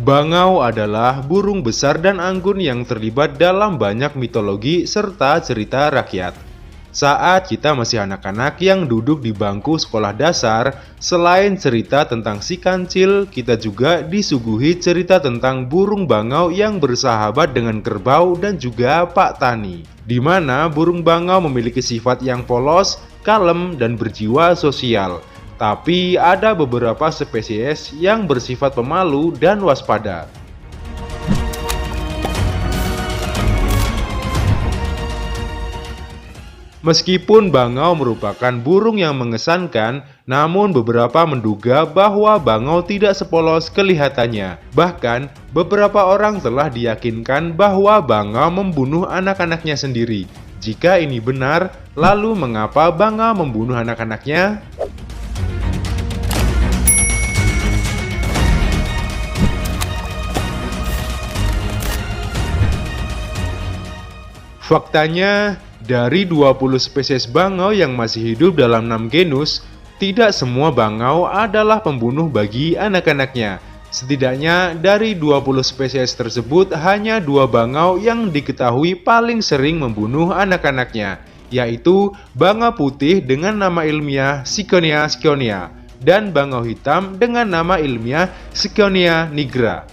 Bangau adalah burung besar dan anggun yang terlibat dalam banyak mitologi serta cerita rakyat. Saat kita masih anak-anak yang duduk di bangku sekolah dasar, selain cerita tentang si kancil, kita juga disuguhi cerita tentang burung bangau yang bersahabat dengan kerbau dan juga Pak Tani. Di mana burung bangau memiliki sifat yang polos, kalem, dan berjiwa sosial. Tapi ada beberapa spesies yang bersifat pemalu dan waspada. Meskipun bangau merupakan burung yang mengesankan, namun beberapa menduga bahwa bangau tidak sepolos kelihatannya. Bahkan, beberapa orang telah diyakinkan bahwa bangau membunuh anak-anaknya sendiri. Jika ini benar, lalu mengapa bangau membunuh anak-anaknya? Faktanya, dari 20 spesies bangau yang masih hidup dalam 6 genus, tidak semua bangau adalah pembunuh bagi anak-anaknya. Setidaknya dari 20 spesies tersebut, hanya 2 bangau yang diketahui paling sering membunuh anak-anaknya, yaitu bangau putih dengan nama ilmiah Ciconia ciconia dan bangau hitam dengan nama ilmiah Ciconia nigra.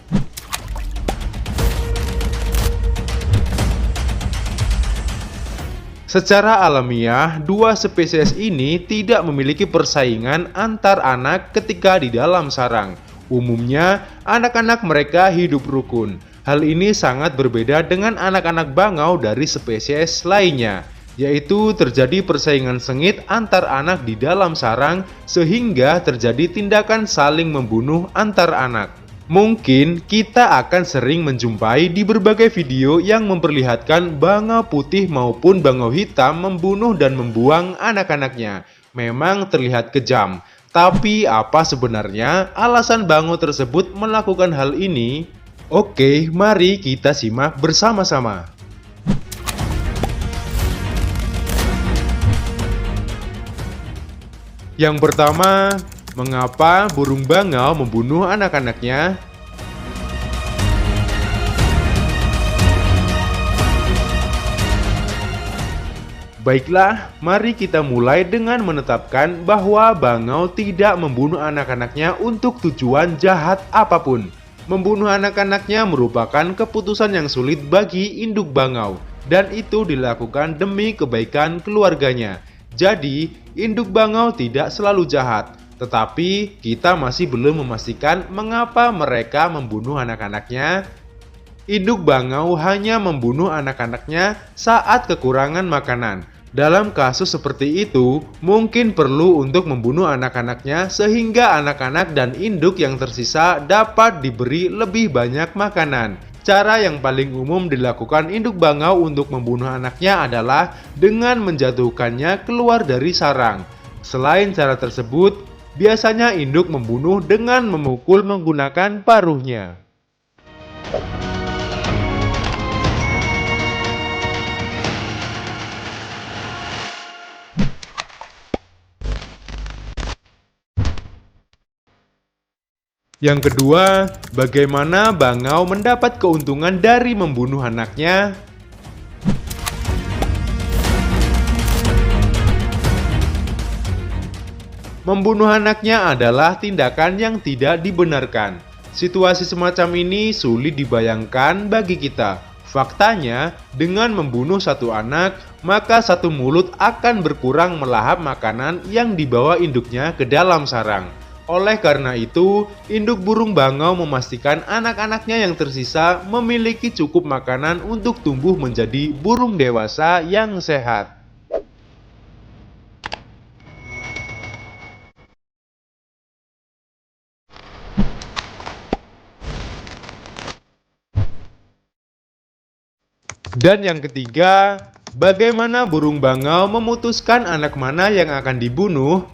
Secara alamiah, dua spesies ini tidak memiliki persaingan antar anak ketika di dalam sarang. Umumnya, anak-anak mereka hidup rukun. Hal ini sangat berbeda dengan anak-anak bangau dari spesies lainnya, yaitu terjadi persaingan sengit antar anak di dalam sarang sehingga terjadi tindakan saling membunuh antar anak. Mungkin kita akan sering menjumpai di berbagai video yang memperlihatkan bangau putih maupun bangau hitam membunuh dan membuang anak-anaknya. Memang terlihat kejam, tapi apa sebenarnya alasan bangau tersebut melakukan hal ini? Oke, mari kita simak bersama-sama. Yang pertama, mengapa burung bangau membunuh anak-anaknya? Baiklah, mari kita mulai dengan menetapkan bahwa bangau tidak membunuh anak-anaknya untuk tujuan jahat apapun. Membunuh anak-anaknya merupakan keputusan yang sulit bagi induk bangau, dan itu dilakukan demi kebaikan keluarganya. Jadi, induk bangau tidak selalu jahat. Tetapi kita masih belum memastikan mengapa mereka membunuh anak-anaknya. Induk bangau hanya membunuh anak-anaknya saat kekurangan makanan. Dalam kasus seperti itu, mungkin perlu untuk membunuh anak-anaknya sehingga anak-anak dan induk yang tersisa dapat diberi lebih banyak makanan. Cara yang paling umum dilakukan induk bangau untuk membunuh anaknya adalah dengan menjatuhkannya keluar dari sarang. Selain cara tersebut, biasanya induk membunuh dengan memukul menggunakan paruhnya. Yang kedua, bagaimana bangau mendapat keuntungan dari membunuh anaknya? Membunuh anaknya adalah tindakan yang tidak dibenarkan. Situasi semacam ini sulit dibayangkan bagi kita. Faktanya, dengan membunuh satu anak, maka satu mulut akan berkurang melahap makanan yang dibawa induknya ke dalam sarang. Oleh karena itu, induk burung bangau memastikan anak-anaknya yang tersisa memiliki cukup makanan untuk tumbuh menjadi burung dewasa yang sehat. Dan yang ketiga, bagaimana burung bangau memutuskan anak mana yang akan dibunuh?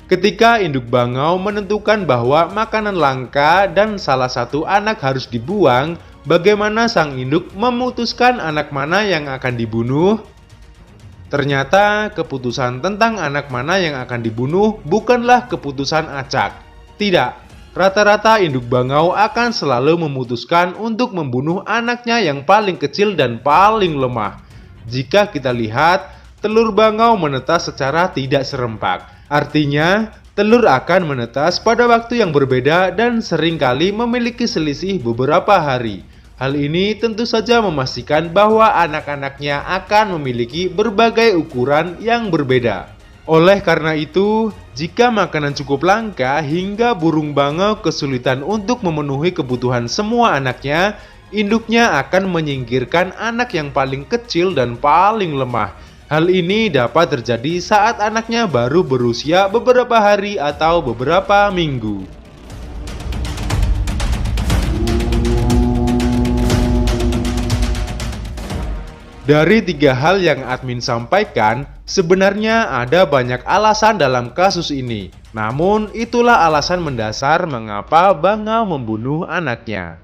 Ketika induk bangau menentukan bahwa makanan langka dan salah satu anak harus dibuang, bagaimana sang induk memutuskan anak mana yang akan dibunuh? Ternyata keputusan tentang anak mana yang akan dibunuh bukanlah keputusan acak. Tidak, rata-rata induk bangau akan selalu memutuskan untuk membunuh anaknya yang paling kecil dan paling lemah. Jika kita lihat, telur bangau menetas secara tidak serempak. Artinya, telur akan menetas pada waktu yang berbeda dan seringkali memiliki selisih beberapa hari. Hal ini tentu saja memastikan bahwa anak-anaknya akan memiliki berbagai ukuran yang berbeda. Oleh karena itu, jika makanan cukup langka hingga burung bangau kesulitan untuk memenuhi kebutuhan semua anaknya, induknya akan menyingkirkan anak yang paling kecil dan paling lemah. Hal ini dapat terjadi saat anaknya baru berusia beberapa hari atau beberapa minggu. Dari 3 hal yang admin sampaikan, sebenarnya ada banyak alasan dalam kasus ini. Namun, itulah alasan mendasar mengapa bangau membunuh anaknya.